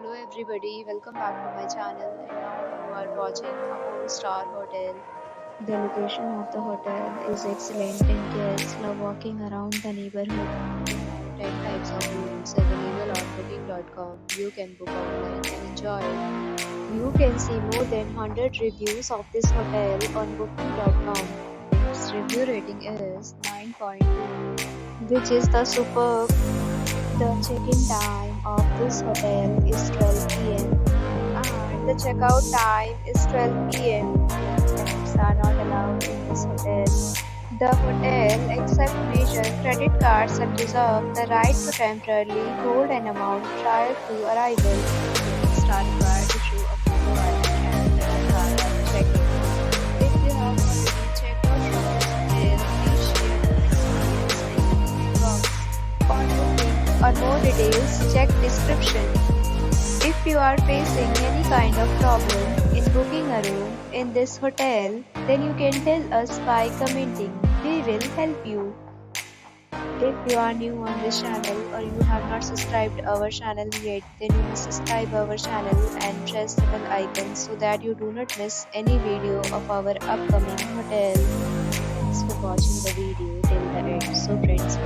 Hello everybody, welcome back to my channel, and now you are watching a 4-star hotel. The location of the hotel is excellent and guests love walking around the neighborhood. There are 10 types of rooms available on booking.com. You can book online and enjoy it. You can see more than 100 reviews of this hotel on booking.com. Its review rating is 9.2, which is the superb. The check-in time of this hotel is 12 p.m. and the checkout time is 12 p.m. Pets are not allowed in this hotel. The hotel accepts major credit cards and reserves the right to temporarily hold an amount prior to arrival. Guests are required to show a photo ID and credit card at check-in. If you have already checked out from this hotel, please share your experience in the comment box. For booking or more details, check description. If you are facing any kind of problem in booking a room in this hotel, then you can tell us by commenting. We will help you. If you are new on this channel or you have not subscribed our channel yet, then you must subscribe our channel and press the bell icon so that you do not miss any video of our upcoming hotel. Thanks for watching the video till the end. So friends,